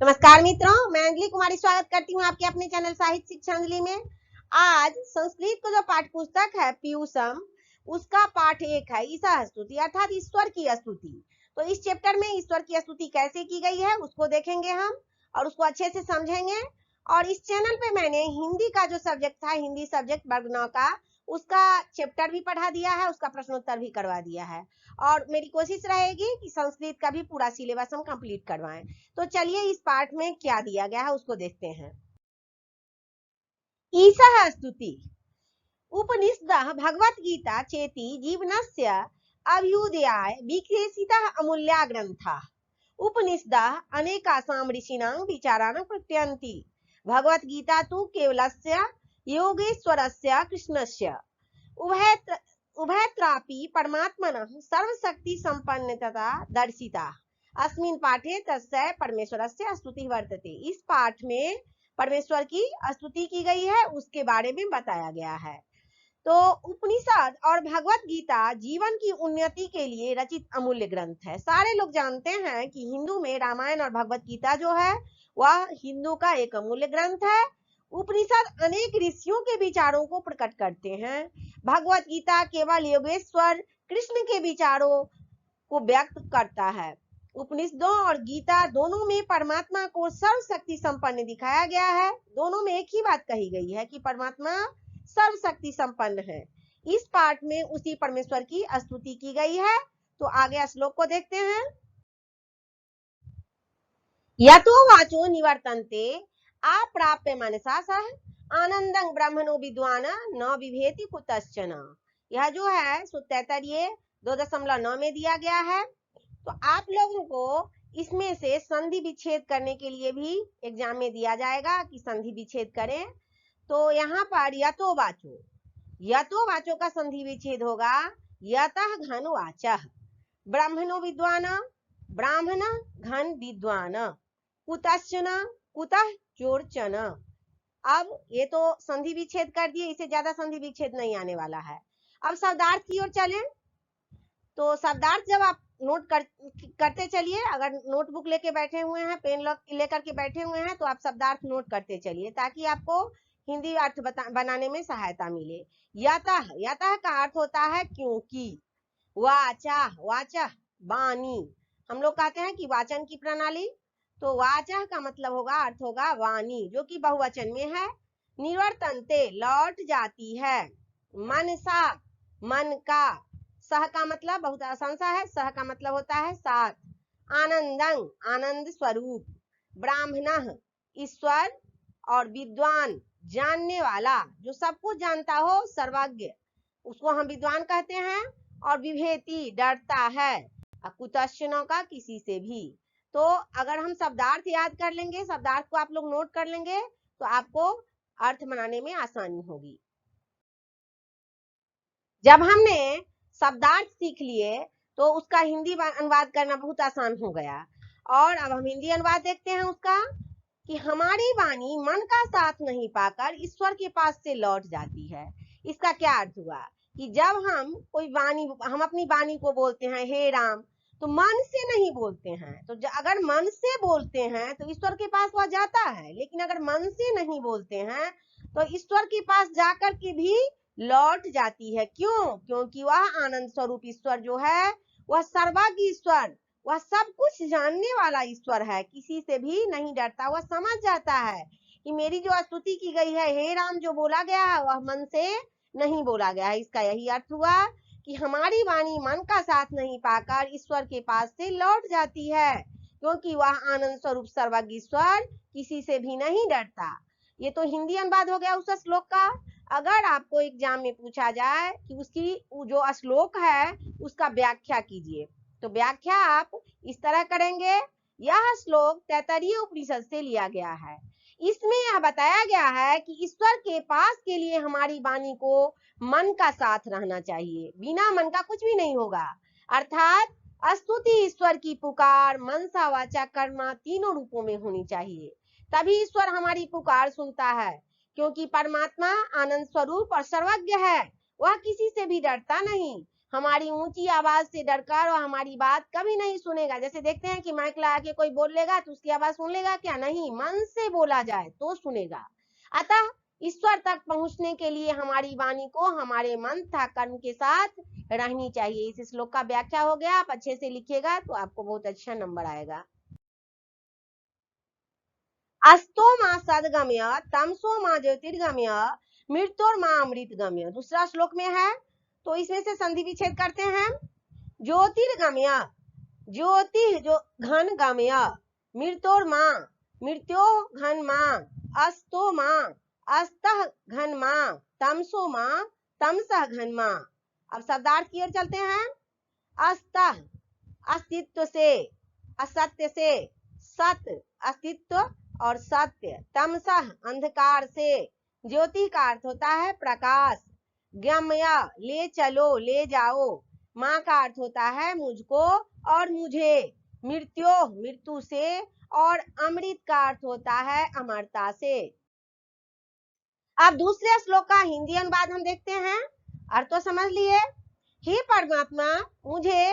नमस्कार मित्रों, मैं अंजलि कुमारी स्वागत करती हूँ आपके अपने चैनल साहित्य शिक्षा अंजलि में। आज संस्कृत का जो पाठ पुस्तक है पीयूषम, उसका पाठ 1 है ईशा स्तुति अर्थात ईश्वर की स्तुति। तो इस चैप्टर में ईश्वर की स्तुति कैसे की गई है उसको देखेंगे हम और उसको अच्छे से समझेंगे। और इस चैनल पे मैंने हिंदी का जो सब्जेक्ट था, हिंदी सब्जेक्ट वर्ग 9 का, उसका चैप्टर भी पढ़ा दिया है, उसका प्रश्नोत्तर भी करवा दिया है और मेरी कोशिश रहेगी कि संस्कृत का भी पूरा सिलेबस हम कंप्लीट करवाएं। तो चलिए इस पाठ में क्या दिया गया है उसको देखते हैं। ईशः स्तुति। उपनिषदः भगवत गीता चेति जीवनस्य अभ्युदयाय विक्रेषितः अमूल्या ग्रन्थः। उपनिषदः अनेकासां ऋषीणां विचारान् प्रकटयन्ति। भगवत गीता तु केवलस्य योगेश्वरस्य कृष्णस्य उभयत्रापि परमात्मनः सर्वशक्ति संपन्नता दर्शिता। अस्मिन् पाठे तस्य परमेश्वरस्य स्तुति वर्तते। इस पाठ में परमेश्वर की स्तुति की गई है, उसके बारे में बताया गया है। तो उपनिषद और भगवत गीता जीवन की उन्नति के लिए रचित अमूल्य ग्रंथ है। सारे लोग जानते हैं कि हिंदू में रामायण और भगवत गीता जो है वह हिंदू का एक अमूल्य ग्रंथ है। उपनिषद अनेक ऋषियों के विचारों को प्रकट करते हैं। भगवत गीता केवल योगेश्वर कृष्ण के विचारों को व्यक्त करता है। उपनिषदों और गीता दोनों में परमात्मा को सर्वशक्ति संपन्न दिखाया गया है। दोनों में एक ही बात कही गई है कि परमात्मा सर्वशक्ति संपन्न है। इस पाठ में उसी परमेश्वर की स्तुति की गई है। तो आगे श्लोक को देखते हैं। यतो वाचो निवर्तन्ते अप्राप्य मनसा सह आनंदं ब्रह्मणो विद्वान न विभेति कुतश्चन। यह जो है तैतरीय 2.9 में दिया गया है। तो आप लोगों को इसमें से संधि विच्छेद करने के लिए भी एग्जाम में दिया जाएगा कि संधि विच्छेद करें। तो यहाँ पर यतो वाचो का संधि विच्छेद होगा यतः घन वाचः ब्राह्मणो विद्वान, ब्राह्मण घन विद्वान, कुतश्चन कुतः चोरचन। अब ये तो संधि विच्छेद कर दिए, इससे ज्यादा संधि विच्छेद नहीं आने वाला है। अब शब्दार्थ की ओर चलें। तो शब्दार्थ जब आप नोट करते चलिए, अगर नोटबुक लेके बैठे हुए हैं, पेन लेकर के बैठे हुए हैं, तो आप शब्दार्थ नोट करते चलिए ताकि आपको हिंदी अर्थ बनाने में सहायता मिले। यतः का अर्थ होता है क्योंकि। वाचा वाणी, हम लोग कहते हैं कि वाचन की प्रणाली। तो वाचा का मतलब होगा, अर्थ होगा वाणी, जो कि बहुवचन में है। निवर्तन्ते लौट जाती है। मनसा मन का, सह का मतलब बहुत आसान सा है, सह का मतलब होता है साथ। आनंदं आनंद स्वरूप। ब्राह्मण ईश्वर और विद्वान जानने वाला, जो सब कुछ जानता हो, सर्वज्ञ, उसको हम विद्वान कहते हैं। और विभेति डरता है, कुतश्चनों का किसी से भी। तो अगर हम शब्दार्थ याद कर लेंगे, शब्दार्थ को आप लोग नोट कर लेंगे तो आपको अर्थ बनाने में आसानी होगी। जब हमने शब्दार्थ सीख लिए तो उसका हिंदी अनुवाद करना बहुत आसान हो गया। और अब हम हिंदी अनुवाद देखते हैं उसका कि हमारी वाणी मन का साथ नहीं पाकर ईश्वर के पास से लौट जाती है। इसका क्या अर्थ हुआ कि जब हम कोई वाणी, हम अपनी वाणी को बोलते हैं हे राम, तो मन से नहीं बोलते हैं। तो अगर मन से बोलते हैं तो ईश्वर के पास वह जाता है, लेकिन अगर मन से नहीं बोलते हैं तो ईश्वर के पास जाकर के भी लौट जाती है। क्यों? क्योंकि वह आनंद स्वरूप ईश्वर जो है वह सर्वज्ञ ईश्वर, वह सब कुछ जानने वाला ईश्वर है, किसी से भी नहीं डरता। वह समझ जाता है कि मेरी जो स्तुति की गई है, हे राम, जो बोला गया है वह मन से नहीं बोला गया है। इसका यही अर्थ हुआ कि हमारी वाणी मन का साथ नहीं पाकर ईश्वर के पास से लौट जाती है, क्योंकि वह आनंद स्वरूप सर्वज्ञ ईश्वर किसी से भी नहीं डरता। ये तो हिंदी अनुवाद हो गया उस श्लोक का। अगर आपको एग्जाम में पूछा जाए कि उसकी जो श्लोक है उसका व्याख्या कीजिए, तो व्याख्या आप इस तरह करेंगे। यह श्लोक तैतरीय उपनिषद से लिया गया है। इसमें यह बताया गया है कि ईश्वर के पास के लिए हमारी वाणी को मन का साथ रहना चाहिए, बिना मन का कुछ भी नहीं होगा। अर्थात स्तुति ईश्वर की पुकार मनसा वाचा कर्मा तीनों रूपों में होनी चाहिए, तभी ईश्वर हमारी पुकार सुनता है। क्योंकि परमात्मा आनंद स्वरूप और सर्वज्ञ है, वह किसी से भी डरता नहीं। हमारी ऊंची आवाज से डरकर और हमारी बात कभी नहीं सुनेगा। जैसे देखते हैं कि माइक लगा के कोई बोल लेगा तो उसकी आवाज सुन लेगा क्या? नहीं, मन से बोला जाए तो सुनेगा। अतः ईश्वर तक पहुंचने के लिए हमारी वाणी को हमारे मन तथा कर्म के साथ रहनी चाहिए। इस श्लोक का व्याख्या हो गया। आप अच्छे से लिखिएगा तो आपको बहुत अच्छा नंबर आएगा। अस्तो मां सदगम्य तमसो मां ज्योतिर्गम्य मृत्योर मां अमृतगम्य, दूसरा श्लोक में है। तो इसमें से संधि विच्छेद करते हैं। ज्योतिर्गम्य, ज्योति जो घन गम्य, मृत्योर मां, मृत्यो घन मां, अस्तो मां, अस्तः घन मां, तमसो मां, तमसः घन मां। अब शब्दार्थ की ओर चलते हैं। अस्तः अस्तित्व से, असत्य से, सत्य अस्तित्व और सत्य, तमसः अंधकार से, ज्योति का अर्थ होता है प्रकाश, गम्य ले चलो ले जाओ, मां का अर्थ होता है मुझको और मुझे, मृत्यो मृत्यु से, और अमृत का अर्थ होता है अमरता से। अब दूसरे श्लोक का हिंदी अनुवाद हम देखते हैं। अर्थ तो समझ लिए। हे परमात्मा, मुझे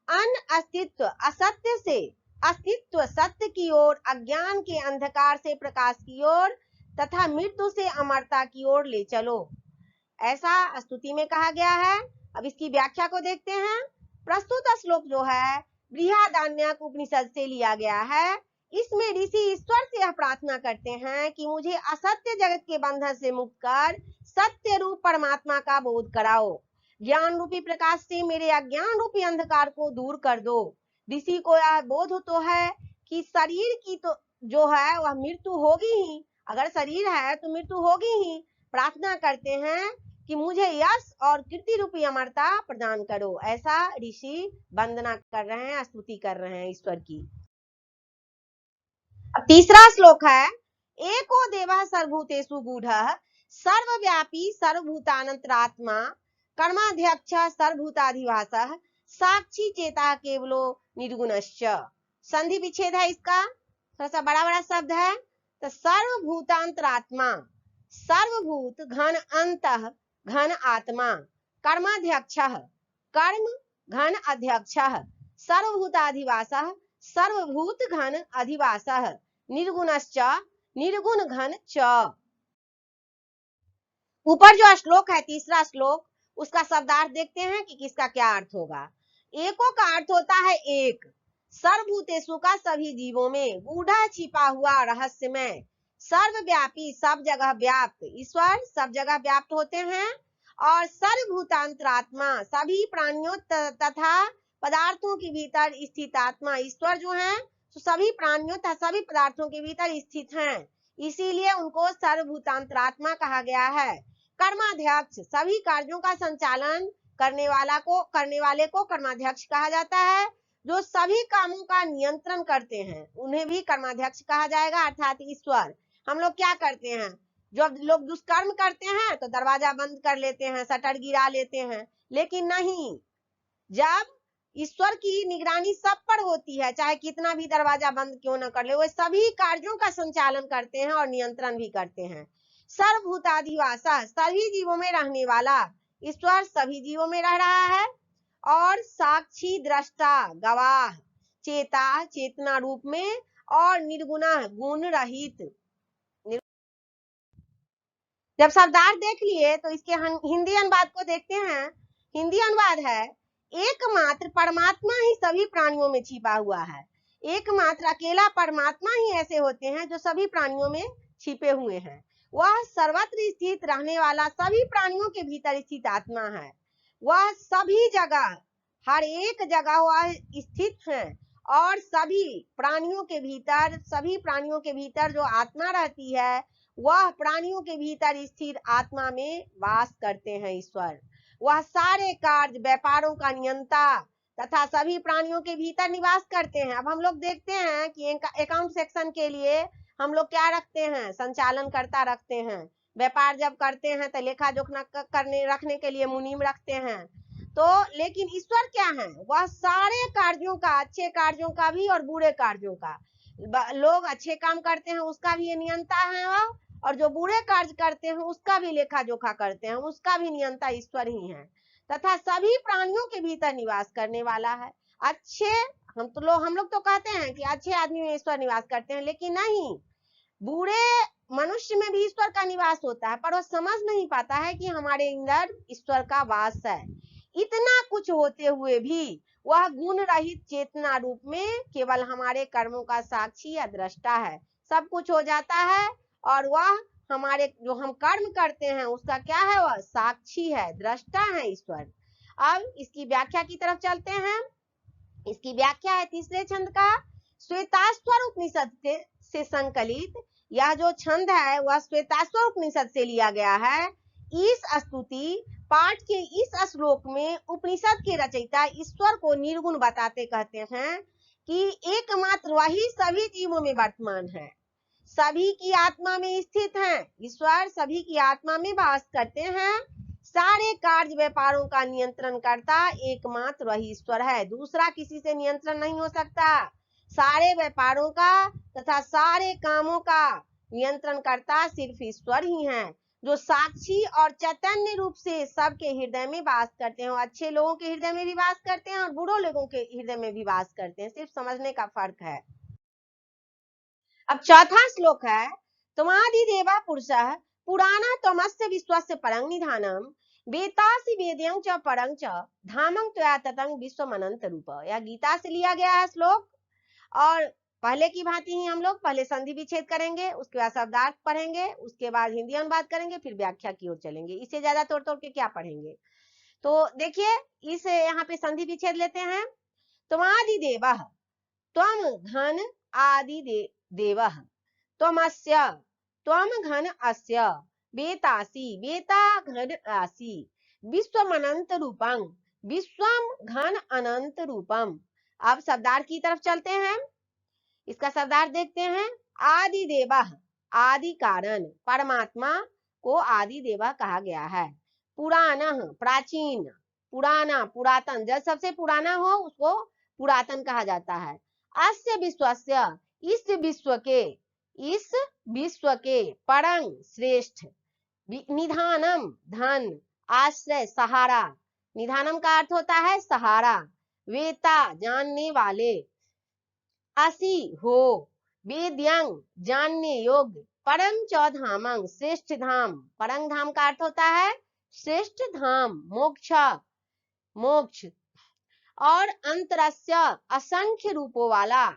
अन अस्तित्व असत्य से अस्तित्व सत्य की ओर, अज्ञान के अंधकार से प्रकाश की ओर तथा मृत्यु से अमरता की ओर ले चलो, ऐसा स्तुति में कहा गया है। अब इसकी व्याख्या को देखते हैं। प्रस्तुत श्लोक जो है बृहदारण्यक उपनिषद से लिया गया है। इसमें ऋषि ईश्वर से यह प्रार्थना करते हैं कि मुझे असत्य जगत के बंधन से मुक्त कर सत्य रूप परमात्मा का बोध कराओ, ज्ञान रूपी प्रकाश से मेरे अज्ञान रूपी अंधकार को दूर कर दो। ऋषि को यह बोध तो है कि शरीर की तो जो है वह मृत्यु होगी ही, अगर शरीर है तो मृत्यु होगी ही। प्रार्थना करते हैं कि मुझे यश और कीर्ति रूपी अमरता प्रदान करो, ऐसा ऋषि वंदना कर रहे हैं, स्तुति कर रहे हैं ईश्वर की। अब तीसरा श्लोक है। एको देवः सर्वभूतेषु गूढ़ः सर्वव्यापी सर्वभूतानंतरात्मा कर्माध्यक्ष सर्वभूताधिवासः साक्षी चेता केवलो निर्गुणश्च। संधि विच्छेद है इसका, थोड़ा सा बड़ा बड़ा शब्द है। तो सर्वभूतांतरात्मा, सर्वभूत घन अंतः घन आत्मा, कर्माध्यक्षः कर्म घन अध्यक्षः, सर्वभूताधिवासः सर्वभूत घन अधिवासः, निर्गुणश्च निर्गुण घन च। ऊपर जो श्लोक है तीसरा श्लोक, उसका शब्दार्थ देखते हैं कि किसका क्या अर्थ होगा। एको का अर्थ होता है एक, सर्वभूतेषु का सभी जीवों में, गूढ़ा छिपा हुआ रहस्यमय, सर्वव्यापी सब जगह व्याप्त, ईश्वर सब जगह व्याप्त होते हैं, और सर्वभूतांतरात्मा सभी प्राणियों तथा पदार्थों के भीतर स्थित आत्मा, ईश्वर जो है तो सभी प्राणियों तथा सभी पदार्थों के भीतर स्थित हैं, इसीलिए उनको सर्वभूतांतरात्मा कहा गया है। कर्माध्यक्ष, सभी कार्यों का संचालन करने वाले को कर्माध्यक्ष कहा जाता है। जो सभी कामों का नियंत्रण करते हैं उन्हें भी कर्माध्यक्ष कहा जाएगा, अर्थात ईश्वर। हम लोग क्या करते हैं, जब लोग दुष्कर्म करते हैं तो दरवाजा बंद कर लेते हैं, शटर गिरा लेते हैं, लेकिन नहीं, जब ईश्वर की निगरानी सब पर होती है, चाहे कितना भी दरवाजा बंद क्यों न कर ले, वो सभी कार्यों का संचालन करते हैं और नियंत्रण भी करते हैं। सर्वभूताधिवासा, सभी जीवों में रहने वाला ईश्वर सभी जीवों में रह रहा है, और साक्षी दृष्टा गवाह चेता चेतना रूप में, और निर्गुणा गुण रहित। जब शब्दार्थ देख लिए तो इसके हिंदी अनुवाद को देखते हैं। हिंदी अनुवाद है, एकमात्र परमात्मा ही सभी प्राणियों में छिपा हुआ है। एकमात्र अकेला परमात्मा ही ऐसे होते हैं जो सभी प्राणियों में छिपे हुए हैं। वह सर्वत्र स्थित रहने वाला सभी प्राणियों के भीतर स्थित आत्मा है। वह सभी जगह, हर एक जगह वह स्थित है, और सभी प्राणियों के भीतर जो आत्मा रहती है वह प्राणियों के भीतर स्थिर आत्मा में वास करते हैं ईश्वर। वह सारे कार्य व्यापारों का नियंता तथा सभी प्राणियों के भीतर निवास करते हैं। अब हम लोग देखते हैं कि अकाउंट सेक्शन के लिए हम लोग क्या रखते हैं, संचालन करता रखते हैं। व्यापार जब करते हैं तो लेखा जोखा रखने के लिए मुनीम रखते हैं। तो लेकिन ईश्वर क्या है, वह सारे कार्यों का, अच्छे कार्यों का भी और बुरे कार्यों का, लोग अच्छे काम करते हैं उसका भी नियंता है वह, और जो बुरे कार्य करते हैं उसका भी लेखा जोखा करते हैं, उसका भी नियंता ईश्वर ही है। तथा सभी प्राणियों के भीतर निवास करने वाला है। अच्छे हम लोग तो कहते हैं कि अच्छे आदमी में ईश्वर निवास करते हैं, लेकिन नहीं, बुरे मनुष्य में भी ईश्वर का निवास होता है, पर वो समझ नहीं पाता है कि हमारे अंदर ईश्वर का वास है। इतना कुछ होते हुए भी वह गुण रहित चेतना रूप में केवल हमारे कर्मों का साक्षी या दृष्टा है। सब कुछ हो जाता है और वह हमारे जो हम कर्म करते हैं उसका क्या है, वह साक्षी है, दृष्टा है ईश्वर। अब इसकी व्याख्या की तरफ चलते हैं। इसकी व्याख्या है तीसरे छंद का, श्वेताश्वर उपनिषद से संकलित यह जो छंद है वह श्वेताश्वर उपनिषद से लिया गया है। इस स्तुति पाठ के इस श्लोक में उपनिषद के रचयिता ईश्वर को निर्गुण बताते कहते हैं कि एकमात्र वही सभी जीवों में वर्तमान है, सभी की आत्मा में स्थित हैं। ईश्वर सभी की आत्मा में वास करते हैं। सारे कार्य व्यापारों का नियंत्रण करता एकमात्र वही ईश्वर है, दूसरा किसी से नियंत्रण नहीं हो सकता। सारे व्यापारों का तथा सारे कामों का नियंत्रण करता सिर्फ ईश्वर ही है, जो साक्षी और चैतन्य रूप से सबके हृदय में वास करते हैं। अच्छे लोगों के हृदय में भी वास करते हैं और बुरे लोगों के हृदय में भी वास करते हैं, सिर्फ समझने का फर्क है। अब चौथा श्लोक है, त्वमादि देवा पुरुषः पुराणा त्वमस्य विश्वस्य परं निधानम वेतासि वेद्यं च परं च धामं त्वया ततं विश्वमनंत रूप। यह गीता से लिया गया है श्लोक, और पहले की भांति ही हम लोग पहले संधि विच्छेद करेंगे, उसके बाद शब्दार्थ पढ़ेंगे, उसके बाद हिंदी अनुवाद करेंगे, फिर व्याख्या की ओर चलेंगे। इससे ज्यादा तोड़ तोड़ के क्या पढ़ेंगे। तो देखिए इस यहाँ पे संधि विच्छेद लेते हैं। त्वमादि देवः, त्वम घन आदि देवः, त्वमस्य, त्वम घन अस्य, वेतासि, वेता घन आसि, विश्वमनंत रूपं, विश्वम घन अनंत रूपम। अब शब्दार्थ की तरफ चलते हैं। इसका शब्दार्थ देखते हैं। आदि देवा, आदि कारण, परमात्मा को आदि देवा कहा गया है। पुराना, प्राचीन, पुराना, पुरातन, जब सबसे पुराना हो उसको पुरातन कहा जाता है। अस्य विश्वस्य, इस विश्व के, इस विश्व के, परं श्रेष्ठ, निधानम धन, आश्रय सहारा, निधानम का अर्थ होता है सहारा, वेता जानने वाले, असि हो, वेद्यं जानने योग्य, परम च धामं श्रेष्ठ धाम, परम धाम का अर्थ होता है श्रेष्ठ धाम, मोक्ष, मोक्ष, और अंतरस्य असंख्य रूपों वाला,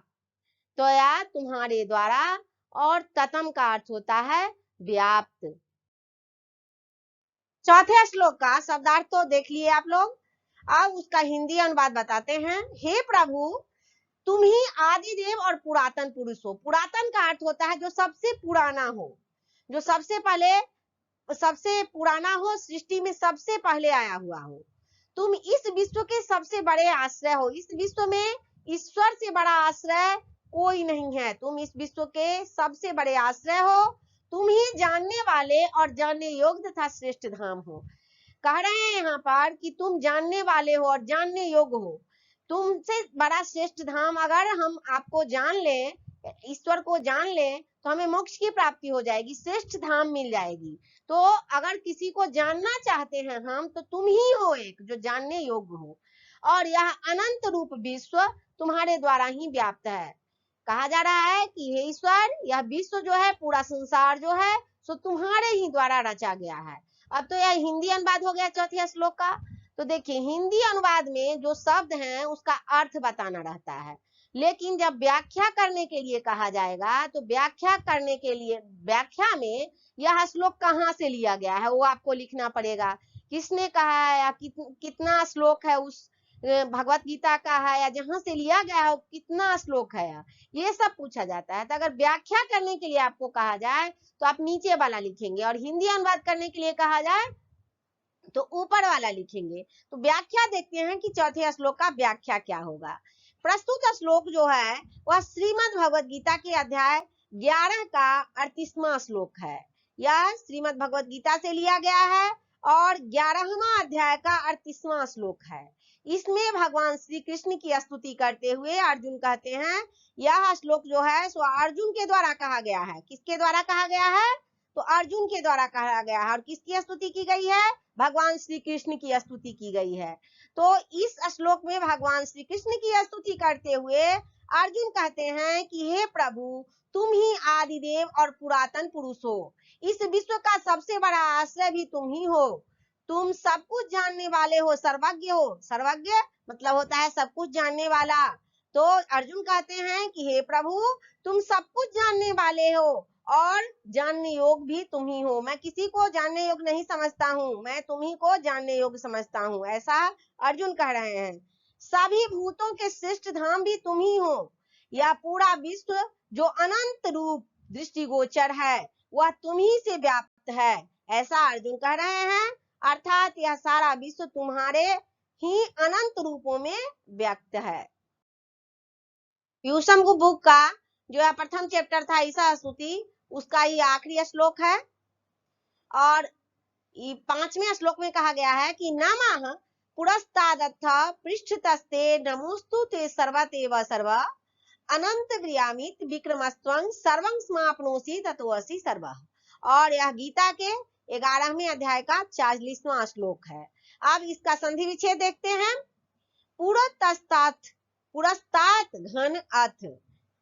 त्वया तुम्हारे द्वारा, और ततम का अर्थ होता है व्याप्त। चौथे श्लोक का शब्दार्थ तो देख लिए आप लोग, अब उसका हिंदी अनुवाद बताते हैं। हे प्रभु, तुम ही आदि देव और पुरातन पुरुष हो। पुरातन का अर्थ होता है जो सबसे पुराना हो, जो सबसे पहले, सबसे पुराना हो, सृष्टि में सबसे पहले आया हुआ हो। तुम इस विश्व के सबसे बड़े आश्रय हो। इस विश्व में ईश्वर से बड़ा आश्रय कोई नहीं है। तुम इस विश्व के सबसे बड़े आश्रय हो। तुम ही जानने वाले और जानने योग्य तथा श्रेष्ठ धाम हो। कह रहे हैं यहाँ पर कि तुम जानने वाले हो और जानने योग्य हो। तुमसे बड़ा श्रेष्ठ धाम अगर हम आपको जान ले, ईश्वर को जान ले, तो हमें मोक्ष की प्राप्ति हो जाएगी, श्रेष्ठ धाम मिल जाएगी। तो अगर किसी को जानना चाहते हैं हम, तो तुम ही हो एक जो जानने योग्य हो, और यह अनंत रूप विश्व तुम्हारे द्वारा ही व्याप्त है। कहा जा रहा है कि हे ईश्वर, यह विश्व जो है, पूरा संसार जो है, सो तुम्हारे ही द्वारा रचा गया है। अब तो यह हिंदी अनुवाद हो गया चौथे श्लोक का। तो देखिए हिंदी अनुवाद में जो शब्द हैं उसका अर्थ बताना रहता है, लेकिन जब व्याख्या करने के लिए कहा जाएगा तो व्याख्या करने के लिए, व्याख्या में यह श्लोक कहाँ से लिया गया है वो आपको लिखना पड़ेगा। किसने कहा है या कितना श्लोक है उस भगवत गीता का है, या जहां से लिया गया है कितना श्लोक है, ये सब पूछा जाता है। तो अगर व्याख्या करने के लिए आपको कहा जाए तो आप नीचे वाला लिखेंगे, और हिंदी अनुवाद करने के लिए कहा जाए तो ऊपर वाला लिखेंगे। तो व्याख्या देखते हैं कि चौथे श्लोक का व्याख्या क्या होगा। प्रस्तुत श्लोक जो है वह श्रीमद् भगवत गीता के अध्याय 11 का 38वां श्लोक है। यह श्रीमद् भगवत गीता से लिया गया है और 11वां अध्याय का 38वां श्लोक है। इसमें भगवान श्री कृष्ण की स्तुति करते हुए अर्जुन कहते हैं, यह श्लोक जो है सो अर्जुन के द्वारा कहा गया है। किसके द्वारा कहा गया है? तो अर्जुन के द्वारा कहा गया है। और किसकी स्तुति की गई है? भगवान श्री कृष्ण की स्तुति की गई है। तो इस श्लोक में भगवान श्री कृष्ण की स्तुति करते हुए अर्जुन कहते हैं कि हे प्रभु, तुम ही आदिदेव और पुरातन पुरुष हो। इस विश्व का सबसे बड़ा आश्रय भी तुम ही हो। तुम सब कुछ जानने वाले हो, सर्वज्ञ हो। सर्वज्ञ मतलब होता है सब कुछ जानने वाला। तो अर्जुन कहते हैं कि हे प्रभु, तुम सब कुछ जानने वाले हो और जानने योग्य भी तुम ही हो। मैं किसी को जानने योग्य नहीं समझता हूँ, मैं तुम्ही को जानने योग्य समझता हूँ, ऐसा अर्जुन कह रहे हैं। सभी भूतों के श्रेष्ठ धाम भी तुम ही हो। यह पूरा विश्व जो अनंत रूप दृष्टिगोचर है वह तुम ही से व्याप्त है, ऐसा अर्जुन कह रहे हैं। अर्थात यह सारा विश्व तुम्हारे ही अनंत रूपों में व्यक्त है। पीयूषम बुक का जो है प्रथम चैप्टर था ईसा स्तुति, उसका ये आखिरी श्लोक है। और 5वें श्लोक में कहा गया है कि नमः पुरस्तादथ पृष्ठतस्ते नमोस्तु ते सर्वतेव सर्व अनंत क्रियामित विक्रमस्त्वं सर्वं समाप्नोसि ततोऽसि सर्वः। और यह गीता के 11वें अध्याय का 40वां श्लोक है। अब इसका संधि विच्छेद देखते हैं। पुरस्तात घन अथ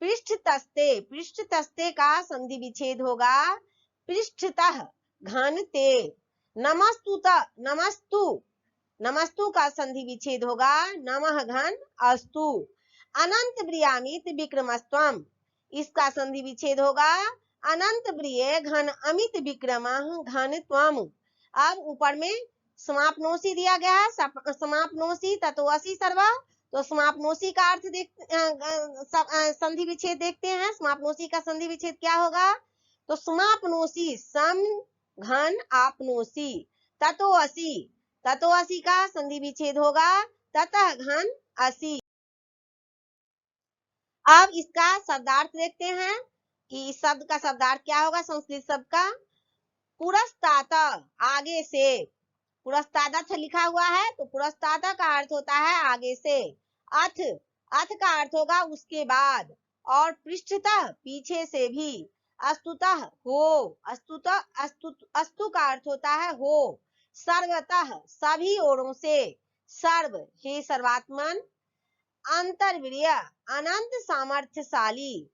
पृष्ठतस्ते, पृष्ठतस्ते का संधि विच्छेद होगा पृष्ठतः घन ते। नमस्तु, नमस्तु का संधि विच्छेद होगा नमः घन अस्तु। अनंत प्रियामित विक्रमस्त्वम, इसका संधि विच्छेद होगा अनंत प्रिय घन अमित विक्रम घन त्वम। अब ऊपर में समाप्नोसी दिया गया है, समाप्नोसी ततोऽसि सर्व। तो समाप्नोसी का अर्थ संधि विच्छेद देखते हैं। समाप्नोसी का संधि विच्छेद क्या होगा? तो समाप्नोसी सम घन आपनोसी ततोऽसि, ततोऽसि का संधि विच्छेद होगा ततः घन असि। अब इसका शब्दार्थ देखते हैं कि इस शब्द का शब्दार्थ क्या होगा संस्कृत शब्द का। पुरस्तात, आगे से। पुरस्तादथ लिखा हुआ है तो पुरस्ताद का अर्थ होता है आगे से। अथ, अथ का अर्थ होगा उसके बाद। और पृष्ठतः, पीछे से भी। अस्तुतः, हो। अस्तु का अर्थ होता है हो। सर्वतः, सभी ओरों से। सर्व, हे सर्वात्मन। अंतर्वीर्य, अनंत सामर्थ्यशाली।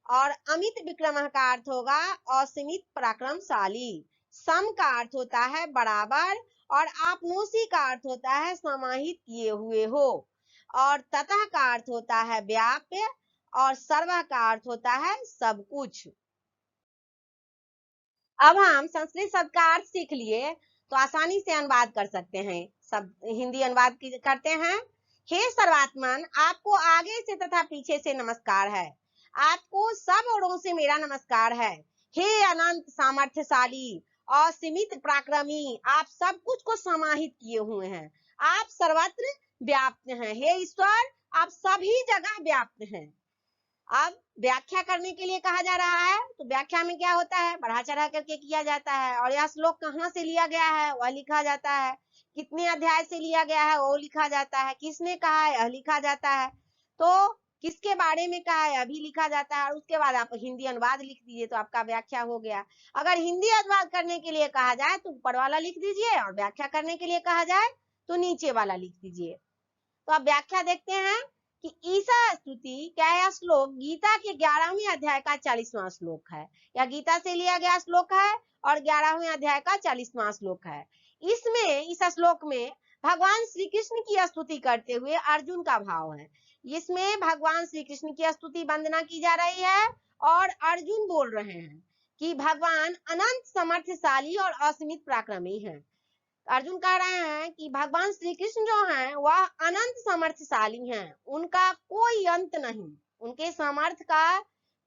और अमित विक्रम का अर्थ होगा असीमित पराक्रमशाली। सम का अर्थ होता है बराबर। और आपनोसी का अर्थ होता है समाहित किए हुए हो। और ततः का अर्थ होता है व्याप्य। और सर्व का अर्थ होता है सब कुछ। अब हम संस्कृत शब्द का अर्थ सीख लिए तो आसानी से अनुवाद कर सकते हैं। सब हिंदी अनुवाद करते हैं। हे सर्वात्मन, आपको आगे से तथा पीछे से नमस्कार है। आपको सब ओरों से मेरा नमस्कार है। हे अनंत सामर्थ्यशाली, असीमित पराक्रमी, आप सब कुछ को समाहित किए हुए हैं। आप सर्वत्र व्याप्त हैं। हे ईश्वर, आप सभी जगह व्याप्त हैं। अब व्याख्या करने के लिए कहा जा रहा है तो व्याख्या में क्या होता है, बढ़ा चढ़ा करके किया जाता है। और यह श्लोक कहाँ से लिया गया है वह लिखा जाता है। कितने अध्याय से लिया गया है वो लिखा जाता है। किसने कहा है यह लिखा जाता है। तो किसके बारे में कहा है अभी लिखा जाता है। और उसके बाद आप हिंदी अनुवाद लिख दीजिए तो आपका व्याख्या हो गया। अगर हिंदी अनुवाद करने के लिए कहा जाए तो ऊपर वाला लिख दीजिए, और व्याख्या करने के लिए कहा जाए तो नीचे वाला लिख दीजिए। तो अब व्याख्या देखते हैं कि ईसा स्तुति क्या है। श्लोक गीता के 11वें अध्याय का 40वां श्लोक है। यह गीता से लिया गया श्लोक है और 11वें अध्याय का 40वां श्लोक है। इसमें इस श्लोक में भगवान श्री कृष्ण की स्तुति करते हुए अर्जुन का भाव है। इसमें भगवान श्री कृष्ण की स्तुति वंदना की जा रही है और अर्जुन बोल रहे हैं कि भगवान अनंत समर्थशाली और असीमित पराक्रमी हैं। अर्जुन कह रहे हैं कि भगवान श्री कृष्ण जो हैं वह अनंत समर्थशाली हैं। उनका कोई अंत नहीं, उनके सामर्थ्य का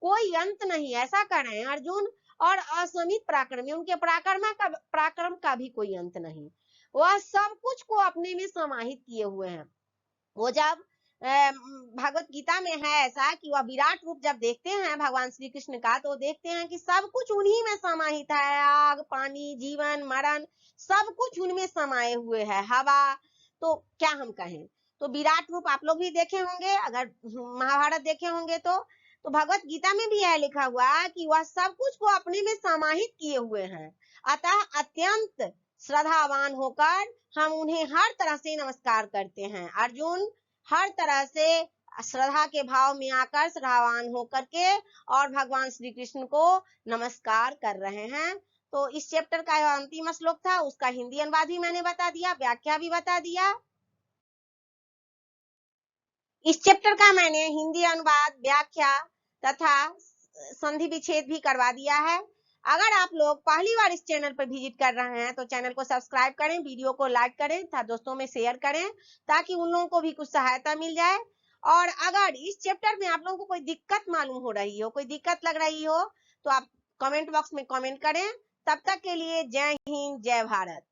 कोई अंत नहीं, ऐसा कह रहे हैं अर्जुन। और असीमित पराक्रमी, उनके पराक्रम का भी कोई अंत नहीं। वह सब कुछ को अपने में समाहित किए हुए हैं। वो जब भगवत गीता में है ऐसा कि वह विराट रूप जब देखते हैं भगवान श्री कृष्ण का तो देखते हैं कि सब कुछ उन्हीं में समाहित है। आग, पानी, जीवन, मरण, सब कुछ उनमें समाये हुए है। हवा, तो क्या हम कहें। तो विराट रूप आप लोग भी देखे होंगे, अगर महाभारत देखे होंगे तो तो भगवत गीता में भी यह लिखा हुआ है कि वह सब कुछ को अपने में समाहित किए हुए हैं, अतः अत्यंत श्रद्धावान होकर हम उन्हें हर तरह से नमस्कार करते हैं। अर्जुन हर तरह से श्रद्धा के भाव में आकर, श्रद्धावान होकर के और भगवान श्री कृष्ण को नमस्कार कर रहे हैं। तो इस चैप्टर का अंतिम श्लोक था, उसका हिंदी अनुवाद भी मैंने बता दिया, व्याख्या भी बता दिया। इस चैप्टर का मैंने हिंदी अनुवाद, व्याख्या तथा संधि विच्छेद भी करवा दिया है। अगर आप लोग पहली बार इस चैनल पर विजिट कर रहे हैं तो चैनल को सब्सक्राइब करें, वीडियो को लाइक करें तथा दोस्तों में शेयर करें, ताकि उन लोगों को भी कुछ सहायता मिल जाए। और अगर इस चैप्टर में आप लोगों को कोई दिक्कत मालूम हो रही हो, कोई दिक्कत लग रही हो, तो आप कमेंट बॉक्स में कमेंट करें। तब तक के लिए जय हिंद, जय भारत।